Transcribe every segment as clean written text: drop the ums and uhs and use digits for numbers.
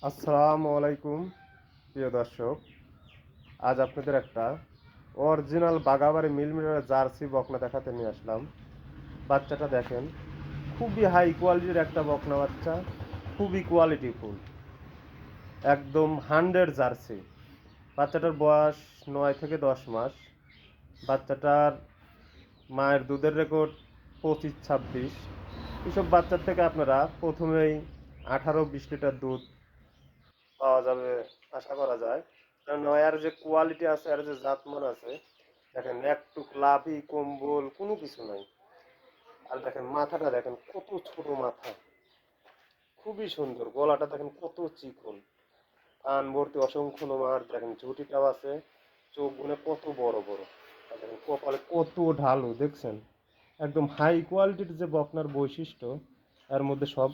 আসসালামু আলাইকুম প্রিয় দর্শক। আজ আপনাদের একটা অরিজিনাল বাগাবাড়ি মিলমিটার জার্সি বকনা দেখাতে নিয়ে আসলাম। বাচ্চাটা দেখেন, খুবই হাই কোয়ালিটির একটা বকনা বাচ্চা, খুবই কোয়ালিটিফুল, একদম 100 জার্সি। বাচ্চাটার বয়স 9 থেকে 10 মাস। বাচ্চাটার মায়ের দুধের রেকর্ড 25-26। এসব বাচ্চার থেকে আপনারা প্রথমেই 18-20 লিটার দুধ পাওয়া যাবে আশা করা যায়। কারণ এর যে কোয়ালিটি আছে, এর যে জাতমান আছে, দেখেন একটু লাভি কম্বল কোনো কিছু নাই। আর দেখেন মাথাটা দেখেন কত ছোট মাথা, খুবই সুন্দর। গলাটা দেখেন কত চিকন, কান ভর্তি অসংখ্য নোমার, দেখেন ঝুঁটিটাও আছে, চোখ গুনে কত বড় বড়, আর দেখেন কপালে কত ঢালু দেখছেন। একদম হাই কোয়ালিটির যে বকনার বৈশিষ্ট্য, এর মধ্যে সব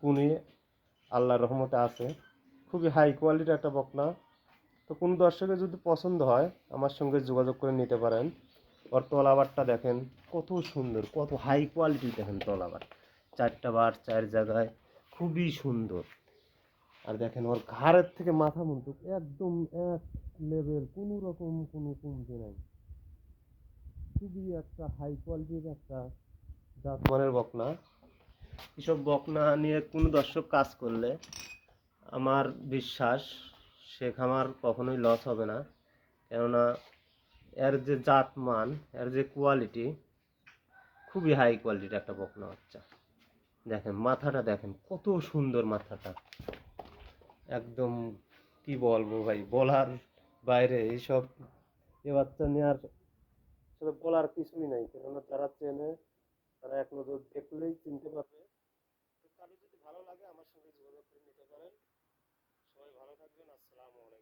গুণই আল্লাহর রহমতে আছে। খুবই হাই কোয়ালিটির একটা বকনা। তো কোনো দর্শকের যদি পছন্দ হয় আমার সঙ্গে যোগাযোগ করে নিতে পারেন। ওর তলাবারটা দেখেন কত সুন্দর, কত হাই কোয়ালিটি, দেখেন তলাবার 4টা বার 4 জায়গায়, খুবই সুন্দর। আর দেখেন ওর ঘাড়ের থেকে মাথা মুন্ডু একদম এক লেভেল, কোনো রকম কোনো কমতি নাই। খুবই একটা হাই কোয়ালিটির একটা জাতমানের বকনা। এসব বকনা নিয়ে কোনো দর্শক কাজ করলে আমার বিশ্বাস সে খামার কখনোই লস হবে না। কেননা এর যে জাতমান, এর যে কোয়ালিটি, খুবই হাই কোয়ালিটির একটা বকনা বাচ্চা। দেখেন মাথাটা দেখেন কত সুন্দর মাথাটা, একদম কি বলবো ভাই, বলার বাইরে। এইসব এ বাচ্চা নিয়ে আর আসলে বলার কিছুই নাই। কেননা যারা চেনে তারা এক নজর দেখলেই চিনতে পারবে। তো কারো যদি ভালো লাগে আমার সঙ্গে যোগাযোগ করে নিতে পারেন। সবাই ভালো থাকবেন। আসসালামু আলাইকুম।